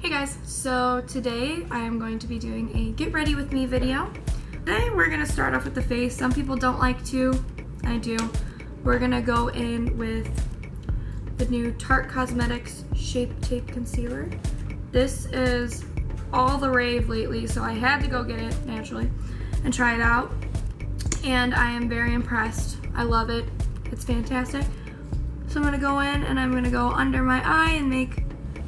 Hey guys, so today I am going to be doing a get ready with me video. Today we're going to start off with the face. Some people don't like to, I do. We're going to go in with the new Tarte Cosmetics Shape Tape Concealer. This is all the rave lately, so I had to go get it naturally and try it out. And I am very impressed. I love it. It's fantastic. So I'm going to go in and I'm going to go under my eye and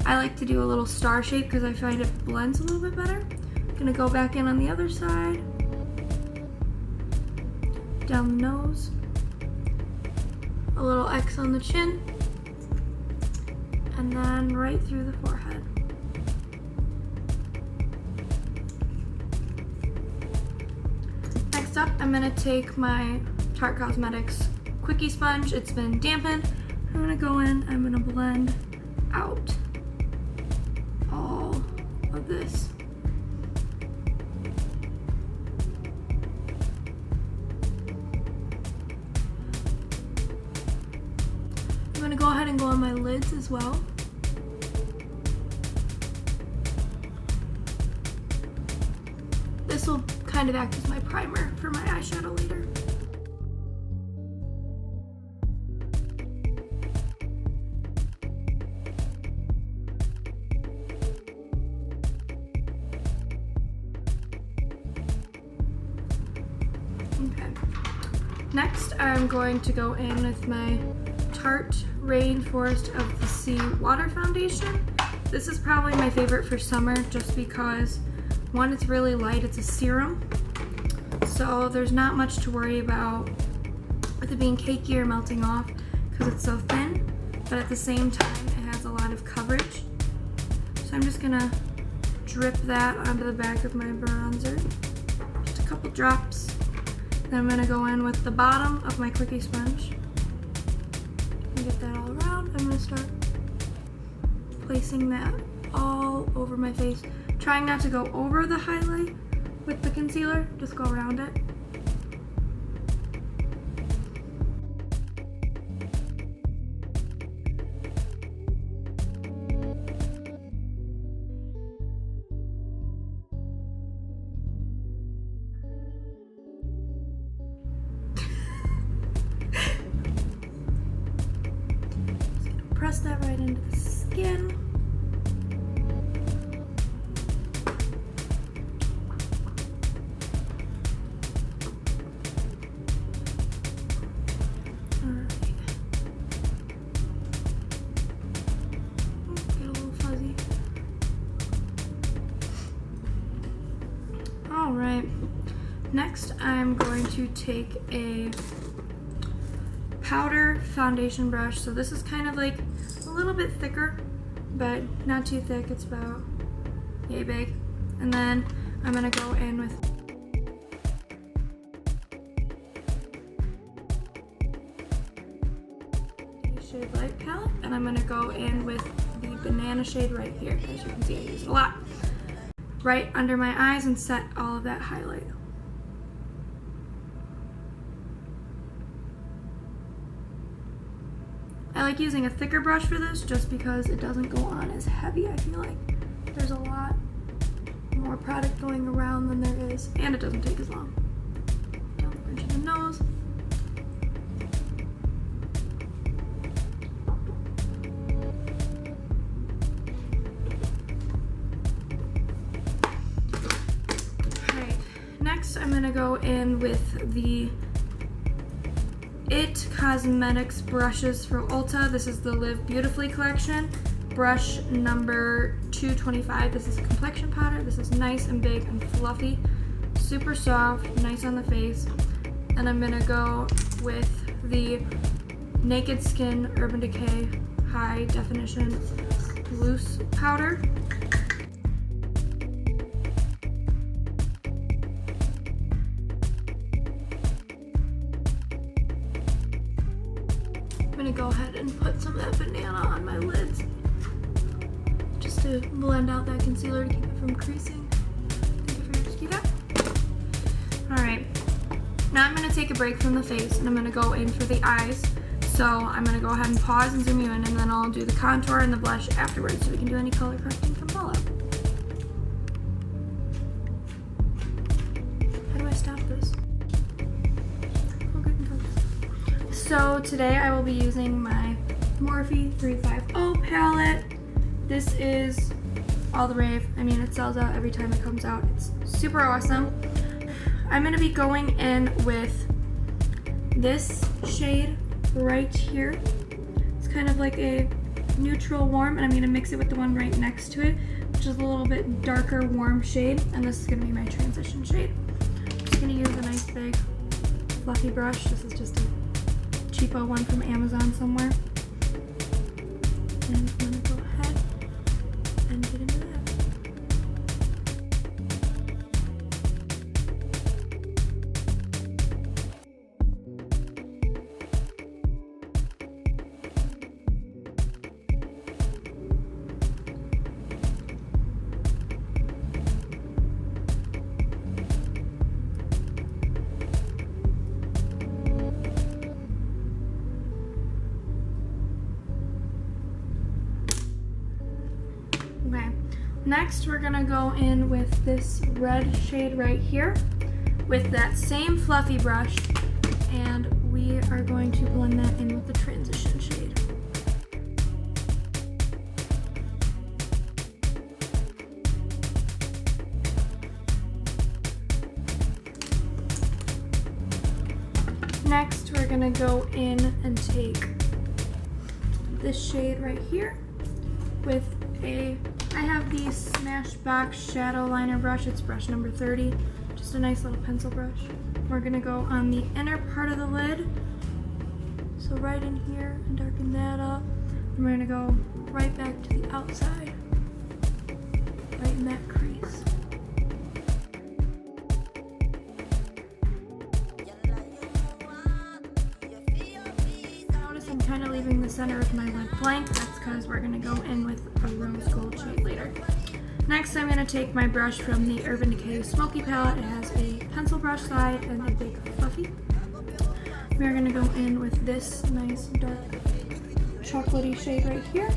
I like to do a little star shape because I find it blends a little bit better. I'm going to go back in on the other side. Down the nose. A little X on the chin. And then right through the forehead. Next up, I'm going to take my Tarte Cosmetics Quickie Sponge. It's been dampened. I'm going to go in, I'm going to blend out all of this. I'm going to go ahead and go on my lids as well. This will kind of act as my primer for my eyeshadow later. Okay. Next, I'm going to go in with my Tarte Rainforest of the Sea Water Foundation. This is probably my favorite for summer just because, one, it's really light, it's a serum, so there's not much to worry about with it being cakey or melting off because it's so thin, but at the same time it has a lot of coverage. So I'm just gonna drip that onto the back of my bronzer, just a couple drops. Then I'm gonna go in with the bottom of my Quickie Sponge and get that all around. I'm gonna start placing that all over my face. Trying not to go over the highlight with the concealer, just go around it. Press that right into the skin. Alright. Get a little fuzzy. Alright. Next, I'm going to take a powder foundation brush. So this is kind of like a little bit thicker, but not too thick. It's about yay big. And then I'm gonna go in with shade light palette, and I'm gonna go in with the banana shade right here. As you can see, I use it a lot. Right under my eyes and set all of that highlight. I like using a thicker brush for this just because it doesn't go on as heavy. I feel like there's a lot more product going around than there is, and it doesn't take as long. Down the bridge of the nose. Alright, next I'm gonna go in with the It Cosmetics brushes for Ulta. This is the Live Beautifully collection. Brush number 225. This is a complexion powder. This is nice and big and fluffy. Super soft, nice on the face. And I'm gonna go with the Naked Skin Urban Decay High Definition Loose Powder. I'm gonna go ahead and put some of that banana on my lids just to blend out that concealer to keep it from creasing. Thank you for your feedback. Alright, now I'm gonna take a break from the face and I'm gonna go in for the eyes. So I'm gonna go ahead and pause and zoom you in, and then I'll do the contour and the blush afterwards so we can do any color correcting from Pallet. How do I stop this? Oh, good and focus. So today I will be using my Morphe 35O palette. This is all the rave. I mean, it sells out every time it comes out. It's super awesome. I'm gonna be going in with this shade right here. It's kind of like a neutral warm, and I'm gonna mix it with the one right next to it, which is a little bit darker warm shade, and this is gonna be my transition shade. I'm just gonna use a nice big fluffy brush. This is just a cheapo one from Amazon somewhere. And I'm gonna go ahead and get into that. Okay, next we're gonna go in with this red shade right here with that same fluffy brush, and we are going to blend that in with the transition shade. Next we're gonna go in and take this shade right here with I have the Smashbox Shadow Liner brush. It's brush number 30. Just a nice little pencil brush. We're gonna go on the inner part of the lid. So right in here and darken that up. And we're gonna go right back to the outside. Right in that crease. Notice I'm kind of leaving the center of my lid blank. That's because we're gonna go in with a rose gold shade later. Next, I'm gonna take my brush from the Urban Decay Smoky palette. It has a pencil brush side and a big fluffy. We're gonna go in with this nice dark chocolatey shade right here.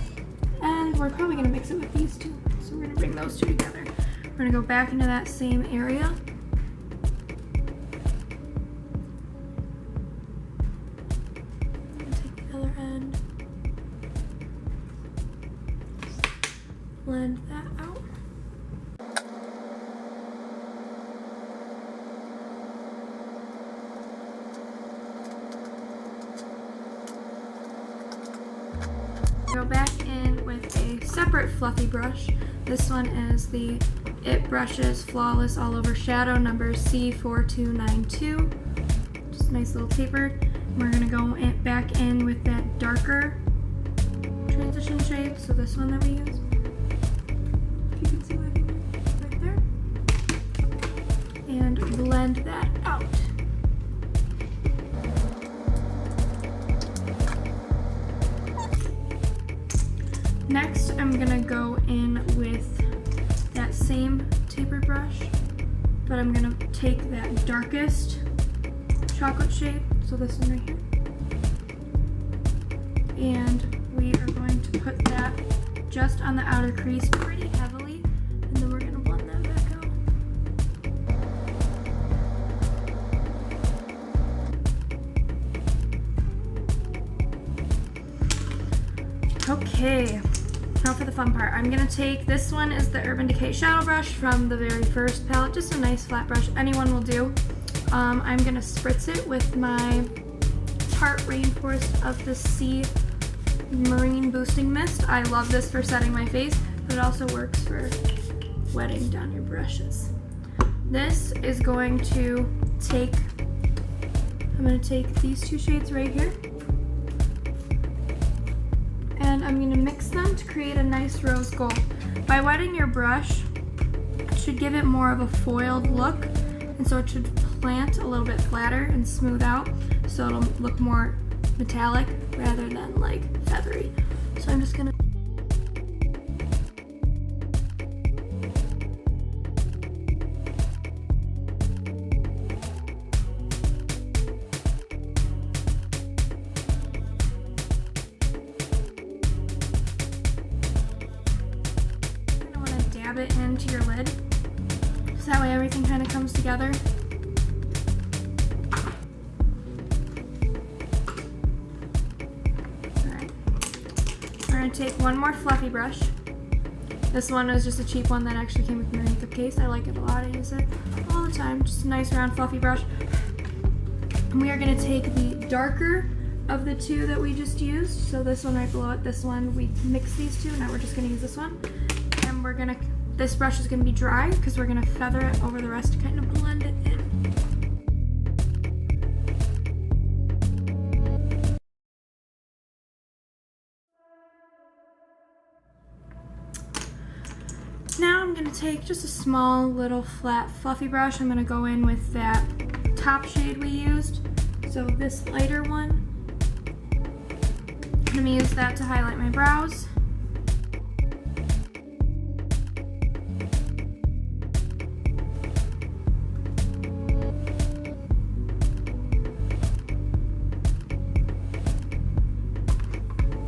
And we're probably gonna mix it with these two. So we're gonna bring those two together. We're gonna go back into that same area. Blend that out. Go back in with a separate fluffy brush. This one is the It Brushes Flawless All Over Shadow number C4292. Just a nice little tapered. We're gonna go back in with that darker transition shade. So this one that we use. And blend that out. Next, I'm gonna go in with that same tapered brush, but I'm gonna take that darkest chocolate shade, so this one right here, and we are going to put that just on the outer crease pretty heavily, and then we're gonna blend that back out. Okay, now for the fun part. I'm gonna take, this one is the Urban Decay Shadow Brush from the very first palette, just a nice flat brush, anyone will do. I'm gonna spritz it with my Tarte Rainforest of the Sea Marine Boosting Mist. I love this for setting my face, but it also works for wetting down your brushes. This is going to take, I'm gonna take these two shades right here, and I'm gonna mix them to create a nice rose gold. By wetting your brush, it should give it more of a foiled look, and so it should plant a little bit flatter and smooth out, so it'll look more metallic rather than like feathery. So I'm just gonna dab it into your lid. So that way everything kind of comes together. Alright. We're going to take one more fluffy brush. This one is just a cheap one that actually came with my makeup case. I like it a lot. I use it all the time. Just a nice round fluffy brush. And we are going to take the darker of the two that we just used. So this one right below it, this one, we mixed these two. Now we're just going to use this one. And we're going to, this brush is going to be dry because we're going to feather it over the rest to kind of blend it in. Now I'm going to take just a small little flat fluffy brush. I'm going to go in with that top shade we used. So this lighter one. I'm going to use that to highlight my brows.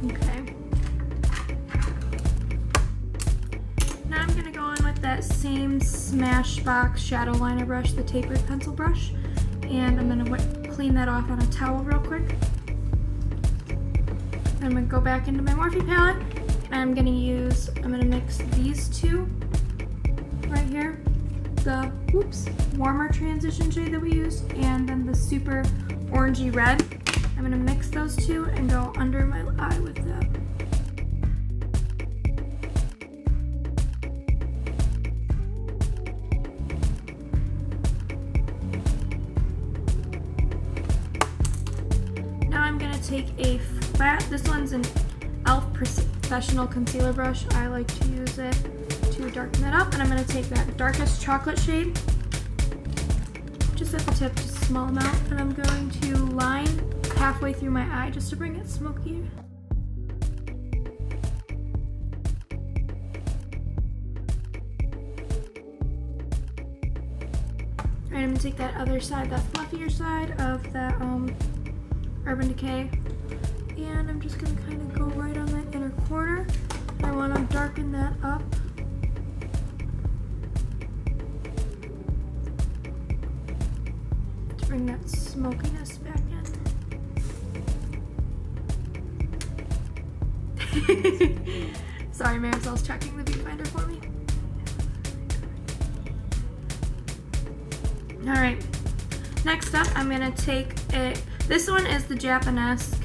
Okay. Now I'm going to go in with that same Smashbox shadow liner brush, the tapered pencil brush, and I'm going to clean that off on a towel real quick. I'm going to go back into my Morphe palette, and I'm going to mix these two right here, the warmer transition shade that we used, and then the super orangey red. I'm going to mix those two and go under my eye with that. Now I'm going to take a flat, this one's an e.l.f. Professional Concealer Brush. I like to use it to darken it up, and I'm going to take that darkest chocolate shade, just at the tip, just a small amount, and I'm going to line halfway through my eye just to bring it smokier. Alright, I'm going to take that other side, that fluffier side of that Urban Decay, and I'm just going to kind of go right on that inner corner. I want to darken that up. To bring that smokiness back in. Sorry, Marisol's checking the viewfinder for me. Alright, next up I'm going to take this one is the Japanesque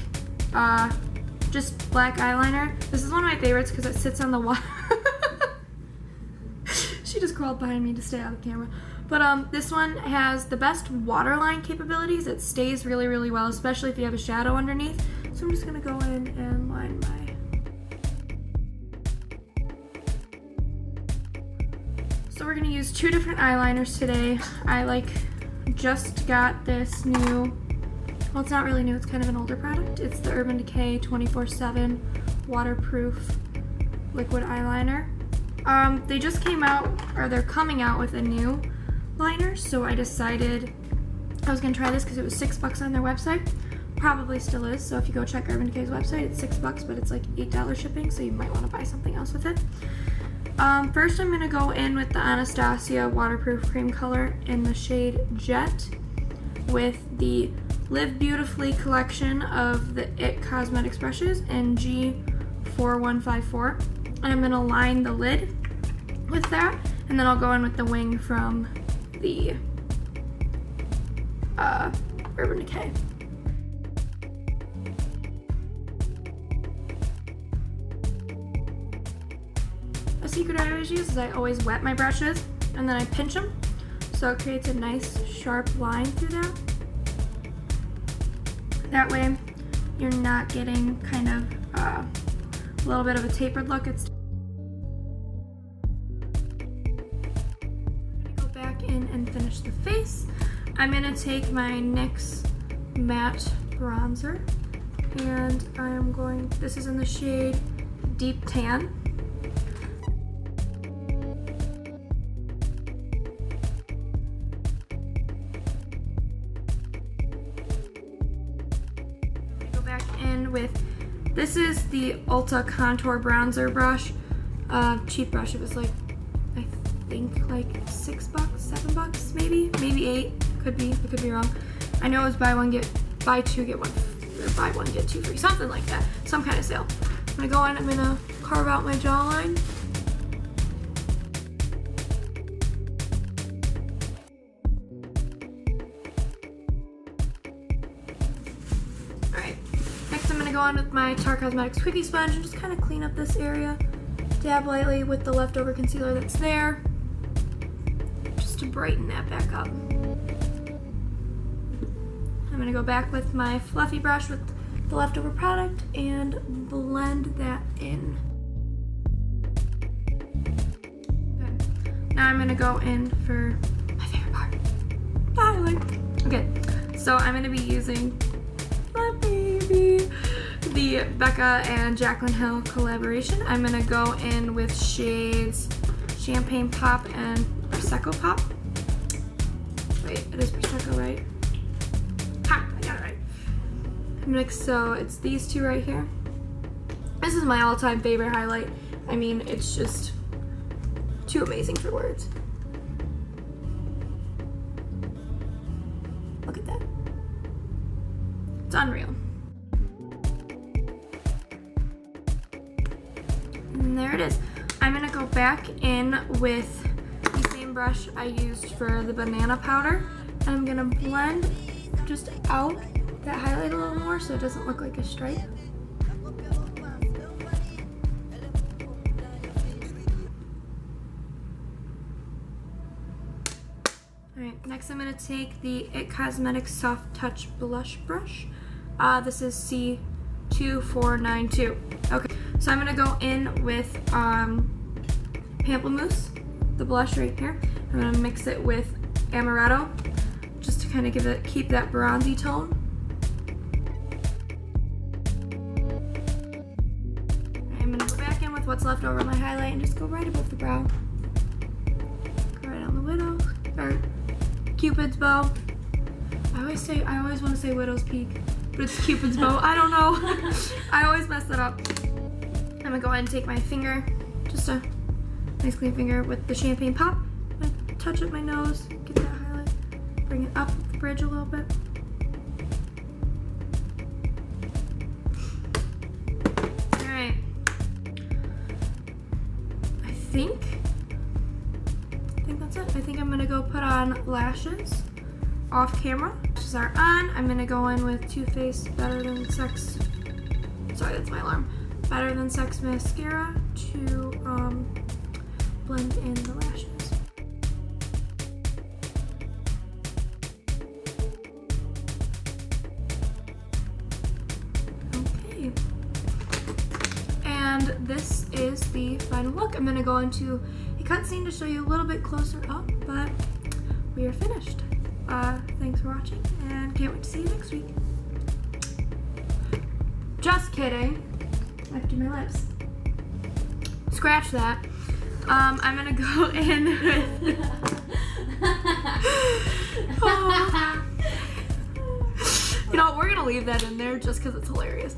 just black eyeliner. This is one of my favorites because it sits on the wall. She just crawled behind me to stay out of the camera. But this one has the best waterline capabilities. It stays really, really well, especially if you have a shadow underneath. So I'm just going to go in and line my... So we're going to use two different eyeliners today. I just got this new, well, it's not really new, it's kind of an older product. It's the Urban Decay 24/7 waterproof liquid eyeliner. They just came out, or they're coming out with a new liner, so I decided I was going to try this because it was $6 on their website. Probably still is, so if you go check Urban Decay's website, it's $6, but it's like $8 shipping, so you might want to buy something else with it. First I'm going to go in with the Anastasia waterproof cream color in the shade Jet with the Live Beautifully collection of the IT Cosmetics brushes in G4154. And I'm going to line the lid with that, and then I'll go in with the wing from the Urban Decay. A secret I always use is I always wet my brushes and then I pinch them, so it creates a nice sharp line through that. That way you're not getting kind of a little bit of a tapered look. It's I'm gonna go back in and finish the face. I'm gonna take my NYX matte bronzer, and this is in the shade Deep Tan. This is the Ulta Contour Bronzer brush. Cheap brush. It was like, I think like $6, $7, maybe $8. I could be wrong. I know it was buy two get one, or buy one get two free, something like that. Some kind of sale. I'm gonna go in. I'm gonna carve out my jawline. All right. Next, I'm gonna go on with my Tarte Cosmetics Quickie Sponge and just kind of clean up this area. Dab lightly with the leftover concealer that's there, just to brighten that back up. I'm gonna go back with my fluffy brush with the leftover product and blend that in. Okay. Now I'm gonna go in for my favorite part, the highlight. Okay, so I'm gonna be using my baby, the Becca and Jaclyn Hill collaboration. I'm gonna go in with shades Champagne Pop and Prosecco Pop. Wait, it is Prosecco, right? Ha, I got it right. So it's these two right here. This is my all-time favorite highlight. I mean, it's just too amazing for words. Look at that. It's unreal. And there it is. I'm gonna go back in with the same brush I used for the banana powder. And I'm gonna blend just out that highlight a little more so it doesn't look like a stripe. Alright, next I'm gonna take the IT Cosmetics Soft Touch Blush Brush. This is C2492. Okay, so I'm gonna go in with Pamplemousse, the blush right here. I'm gonna mix it with Amaretto, just to kind of keep that bronzy tone. I'm gonna go back in with what's left over my highlight and just go right above the brow. Go right on the widow, or Cupid's bow. I always want to say widow's peak, but it's Cupid's bow. I don't know. I always mess that up. I'm gonna go ahead and take my finger, just a nice clean finger with the Champagne Pop. I'm gonna touch up my nose, get that highlight, bring it up the bridge a little bit. Alright. I think that's it. I think I'm gonna go put on lashes off camera. Lashes are on. I'm gonna go in with Too Faced Better Than Sex. Sorry, that's my alarm. Better Than Sex mascara to blend in the lashes. Okay. And this is the final look. I'm gonna go into a cutscene to show you a little bit closer up, but we are finished. Thanks for watching, and can't wait to see you next week. Just kidding. I have to do my lips. Scratch that. I'm gonna go in with you know, we're gonna leave that in there just because it's hilarious.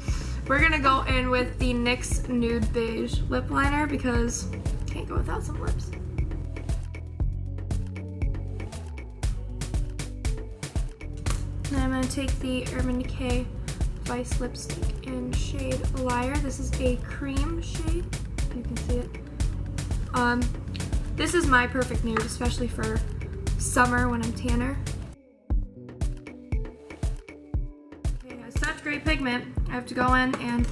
We're gonna go in with the NYX Nude Beige Lip Liner because can't go without some lips. Then I'm gonna take the Urban Decay Vice Lipstick in shade Liar. This is a cream shade. You can see it. This is my perfect nude, especially for summer when I'm tanner. It has such great pigment. I have to go in and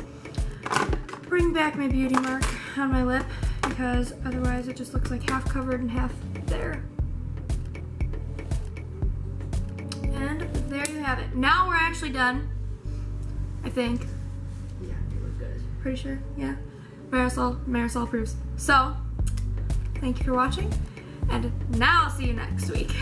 bring back my beauty mark on my lip because otherwise it just looks like half covered and half there. And there you have it. Now we're actually done, I think. Yeah, you look good. Pretty sure, yeah. Marisol approves. So, thank you for watching, and now I'll see you next week.